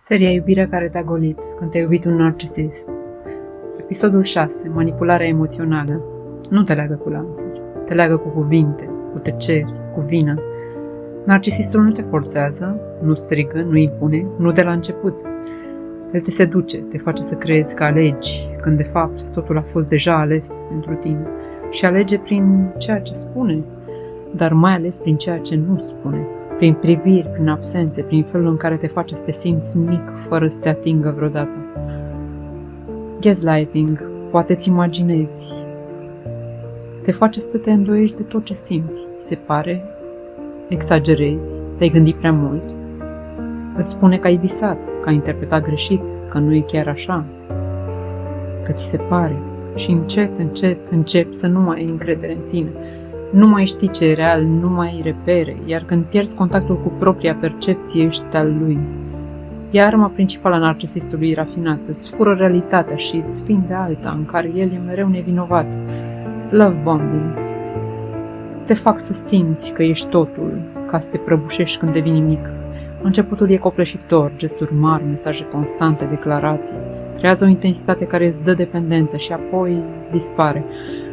Seria Iubirea care te-a golit, când te-a iubit un narcisist. Episodul 6. Manipularea emoțională. Nu te leagă cu lanțuri, te leagă cu cuvinte, cu tăceri, cu vină. Narcisistul nu te forțează, nu strigă, nu impune, nu de la început. El te seduce, te face să crezi că alegi, când de fapt totul a fost deja ales pentru tine. Și alege prin ceea ce spune, dar mai ales prin ceea ce nu spune. Prin priviri, prin absențe, prin felul în care te face să te simți mic, fără să te atingă vreodată. Gaslighting, poate-ți imaginezi, te face să te îndoiești de tot ce simți. Se pare, exagerezi, te-ai gândit prea mult, îți spune că ai visat, că ai interpretat greșit, că nu e chiar așa, că ți se pare și încet începi să nu mai ai încredere în tine. Nu mai știi ce e real, nu mai ai repere, iar când pierzi contactul cu propria percepție, ești al lui. E arma principală a narcisistului rafinat, îți fură realitatea și îți vinde alta, în care el e mereu nevinovat. Love bombing. Te fac să simți că ești totul, ca să te prăbușești când devii nimic. Începutul e copleșitor, gesturi mari, mesaje constante, declarații. Creează o intensitate care îți dă dependență și apoi dispare.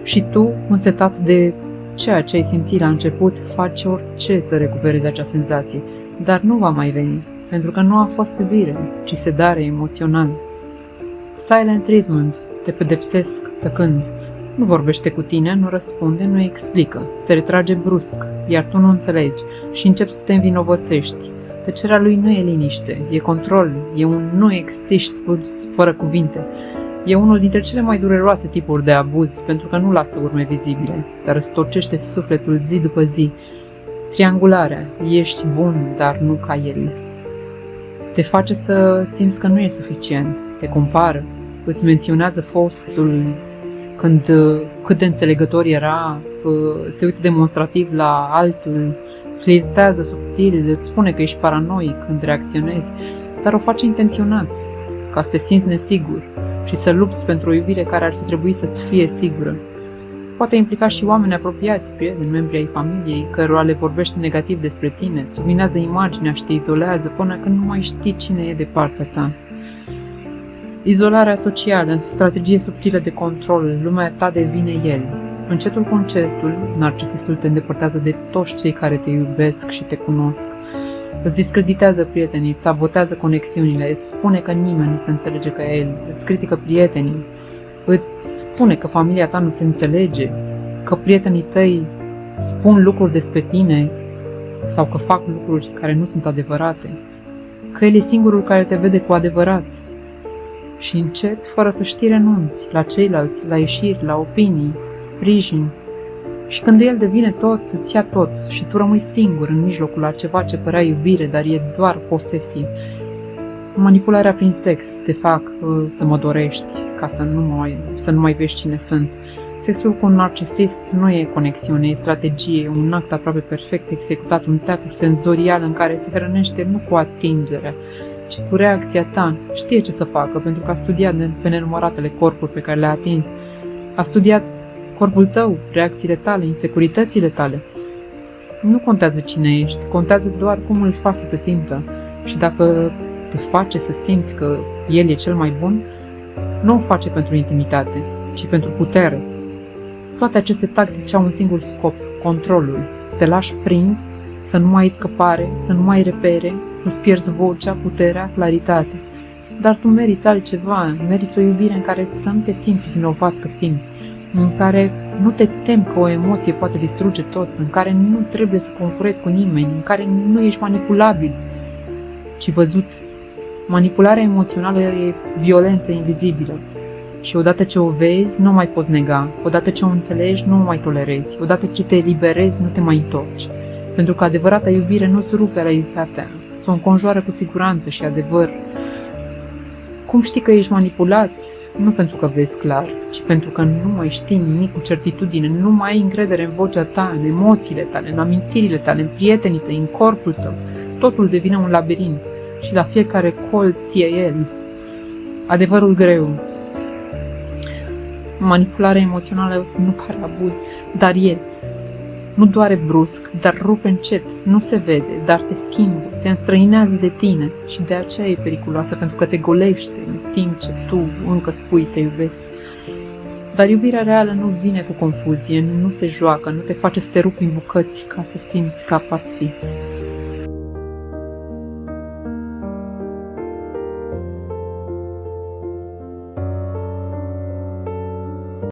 Și tu, însetat de ceea ce ai simțit la început, faci orice să recuperezi acea senzație, dar nu va mai veni, pentru că nu a fost iubire, ci sedare emoțională. Silent treatment, te pedepsesc tăcând. Nu vorbește cu tine, nu răspunde, nu explică, se retrage brusc, iar tu nu înțelegi și începi să te învinovățești. Tăcerea lui nu e liniște, e control, e un nu existi spus fără cuvinte. E unul dintre cele mai dureroase tipuri de abuz, pentru că nu lasă urme vizibile, dar îți torcește sufletul zi după zi. Triangularea, ești bun, dar nu ca el. Te face să simți că nu e suficient, te compară, îți menționează fostul, cât de înțelegător era, se uită demonstrativ la altul, flirtează subtil, îți spune că ești paranoic când reacționezi, dar o face intenționat, ca să te simți nesigur și să lupți pentru o iubire care ar fi trebuit să-ți fie sigură. Poate implica și oameni apropiați, prieteni, membri ai familiei, cărora le vorbește negativ despre tine, subminează imaginea și te izolează până când nu mai știi cine e de partea ta. Izolarea socială, strategie subtilă de control, lumea ta devine el. Încetul cu încetul, narcisistul te îndepărtează de toți cei care te iubesc și te cunosc. Îți discreditează prietenii, îți sabotează conexiunile, îți spune că nimeni nu te înțelege ca el, îți critică prietenii, îți spune că familia ta nu te înțelege, că prietenii tăi spun lucruri despre tine sau că fac lucruri care nu sunt adevărate, că el e singurul care te vede cu adevărat. Și încet, fără să știi, renunți la ceilalți, la ieșiri, la opinii, sprijin. Și când el devine tot, îți ia tot și tu rămâi singur în mijlocul a ceva ce părea iubire, dar e doar posesie. Manipularea prin sex te fac să mă dorești, ca să nu mai vezi cine sunt. Sexul cu un narcisist nu e conexiune, e strategie, un act aproape perfect executat, un teatru senzorial în care se hrănește nu cu atingerea, ci cu reacția ta. Știe ce să facă, pentru că a studiat pe nenumăratele corpuri pe care le-a atins. A studiat corpul tău, reacțiile tale, insecuritățile tale. Nu contează cine ești, contează doar cum îl faci să se simtă. Și dacă te face să simți că el e cel mai bun, nu o face pentru intimitate, ci pentru putere. Toate aceste tactici au un singur scop, controlul. Să te lași prins, să nu mai ai scăpare, să nu mai ai repere, să-ți pierzi vocea, puterea, claritatea. Dar tu meriți altceva, meriți o iubire în care să nu te simți vinovat că simți, în care nu te temi că o emoție poate distruge tot, în care nu trebuie să concurezi cu nimeni, în care nu ești manipulabil, ci văzut. Manipularea emoțională e violență invizibilă și odată ce o vezi, nu mai poți nega, odată ce o înțelegi, nu o mai tolerezi, odată ce te eliberezi, nu te mai întorci. Pentru că adevărata iubire nu-ți rupe realitatea, ți o înconjoară cu siguranță și adevăr. Cum știi că ești manipulat? Nu pentru că vezi clar, ci pentru că nu mai știi nimic cu certitudine, nu mai ai încredere în vocea ta, în emoțiile tale, în amintirile tale, în prietenii tăi, în corpul tău. Totul devine un labirint și la fiecare colț e el. Adevărul greu. Manipularea emoțională nu pare abuz, dar e. Nu doare brusc, dar rupe încet, nu se vede, dar te schimbă, te înstrăinează de tine și de aceea e periculoasă, pentru că te golește în timp ce tu încă spui te iubesc. Dar iubirea reală nu vine cu confuzie, nu se joacă, nu te face să te rupi în bucăți ca să simți că aparții.